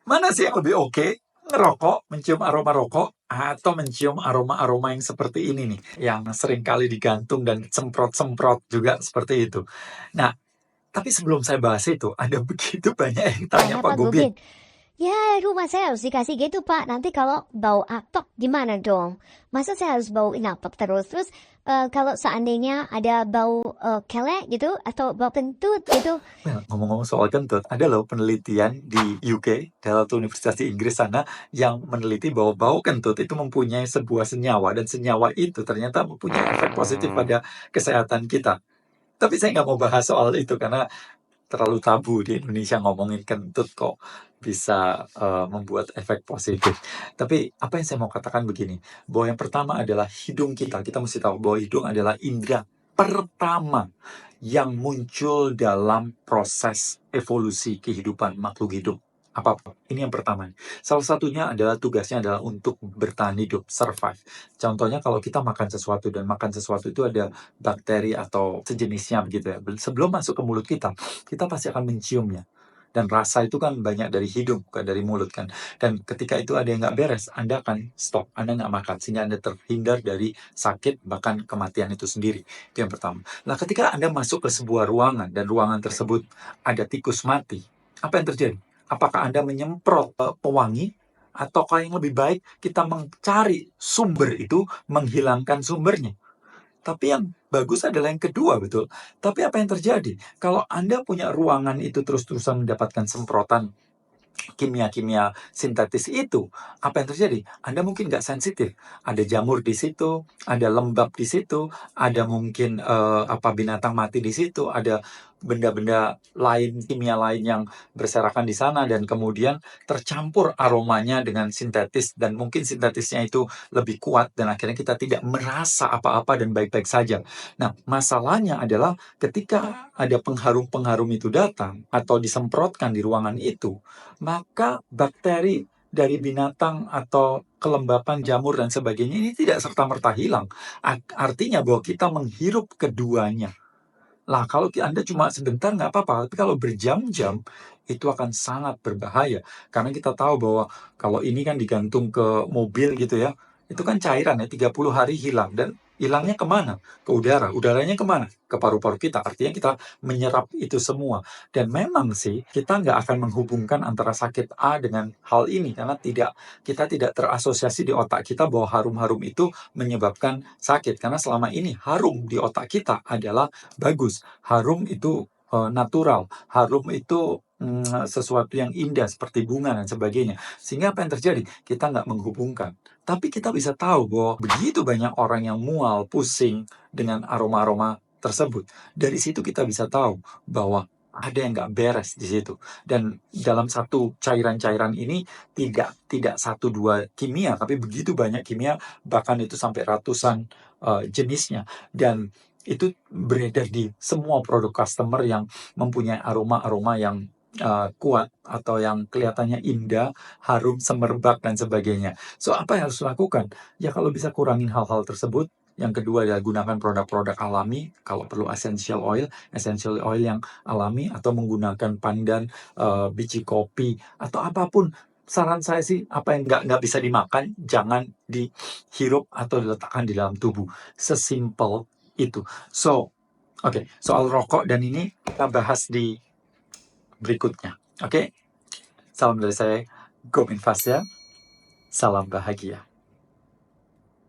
Mana sih yang lebih oke? Ngerokok, mencium aroma rokok, atau mencium aroma-aroma yang seperti ini nih, yang sering kali digantung dan semprot-semprot juga seperti itu. Nah, tapi sebelum saya bahas itu, ada begitu banyak yang tanya, Eh, Pak Pak Gobin. Gobin, ya rumah saya harus dikasih gitu Pak. Nanti kalau bau apek gimana dong? Masa saya harus bauin apek terus? Terus kalau seandainya ada bau kelek gitu atau bau kentut gitu. Well, ngomong-ngomong soal kentut, ada loh penelitian di UK, dalam satu universitas di Inggris sana, yang meneliti bahwa bau kentut itu mempunyai sebuah senyawa, dan senyawa itu ternyata mempunyai efek positif pada kesehatan kita. Tapi saya nggak mau bahas soal itu karena terlalu tabu di Indonesia ngomongin kentut kok bisa membuat efek positif. Tapi apa yang saya mau katakan begini, bahwa yang pertama adalah hidung kita. Kita mesti tahu bahwa hidung adalah indera pertama yang muncul dalam proses evolusi kehidupan makhluk hidup apapun. Ini yang pertama. Salah satunya adalah tugasnya adalah untuk bertahan hidup, survive. Contohnya kalau kita makan sesuatu dan makan sesuatu itu ada bakteri atau sejenisnya begitu ya. Sebelum masuk ke mulut kita pasti akan menciumnya. Dan rasa itu kan banyak dari hidung, bukan dari mulut kan. Dan ketika itu ada yang nggak beres, Anda akan stop, Anda nggak makan. Sehingga Anda terhindar dari sakit, bahkan kematian itu sendiri. Itu yang pertama. Nah, ketika Anda masuk ke sebuah ruangan, dan ruangan tersebut ada tikus mati, apa yang terjadi? Apakah Anda menyemprot pewangi? Ataukah yang lebih baik kita mencari sumber itu, menghilangkan sumbernya? Tapi yang bagus adalah yang kedua, betul. Tapi apa yang terjadi? Kalau Anda punya ruangan itu terus-terusan mendapatkan semprotan kimia-kimia sintetis itu, apa yang terjadi? Anda mungkin nggak sensitif. Ada jamur di situ, ada lembab di situ, ada mungkin binatang mati di situ, ada benda-benda lain, kimia lain yang berserakan di sana, dan kemudian tercampur aromanya dengan sintetis, dan mungkin sintetisnya itu lebih kuat, dan akhirnya kita tidak merasa apa-apa dan baik-baik saja. Nah, masalahnya adalah ketika ada pengharum-pengharum itu datang atau disemprotkan di ruangan itu, maka bakteri dari binatang atau kelembapan jamur dan sebagainya ini tidak serta-merta hilang. Artinya bahwa kita menghirup keduanya. Lah, kalau Anda cuma sebentar nggak apa-apa, tapi kalau berjam-jam itu akan sangat berbahaya. Karena kita tahu bahwa kalau ini kan digantung ke mobil gitu ya, itu kan cairan ya, 30 hari hilang. Dan hilangnya kemana? Ke udara. Udaranya kemana? Ke paru-paru kita. Artinya kita menyerap itu semua. Dan memang sih, kita nggak akan menghubungkan antara sakit A dengan hal ini. Karena kita tidak terasosiasi di otak kita bahwa harum-harum itu menyebabkan sakit. Karena selama ini harum di otak kita adalah bagus. Harum itu natural. Harum itu sesuatu yang indah seperti bunga dan sebagainya. Sehingga apa yang terjadi? Kita nggak menghubungkan. Tapi kita bisa tahu bahwa begitu banyak orang yang mual, pusing dengan aroma-aroma tersebut. Dari situ kita bisa tahu bahwa ada yang nggak beres di situ. Dan dalam satu cairan-cairan ini tidak satu dua kimia, tapi begitu banyak kimia, bahkan itu sampai ratusan jenisnya. Dan itu beredar di semua produk customer yang mempunyai aroma-aroma yang kuat atau yang kelihatannya indah, harum, semerbak, dan sebagainya. So, apa yang harus dilakukan? Ya, kalau bisa kurangin hal-hal tersebut. Yang kedua adalah gunakan produk-produk alami, kalau perlu essential oil yang alami, atau menggunakan pandan, biji kopi, atau apapun. Saran saya sih, apa yang nggak bisa dimakan, jangan dihirup atau diletakkan di dalam tubuh. Sesimpel itu. So, oke, soal rokok dan ini kita bahas di berikutnya. Oke, salam dari saya, Gobin Fasya, salam bahagia.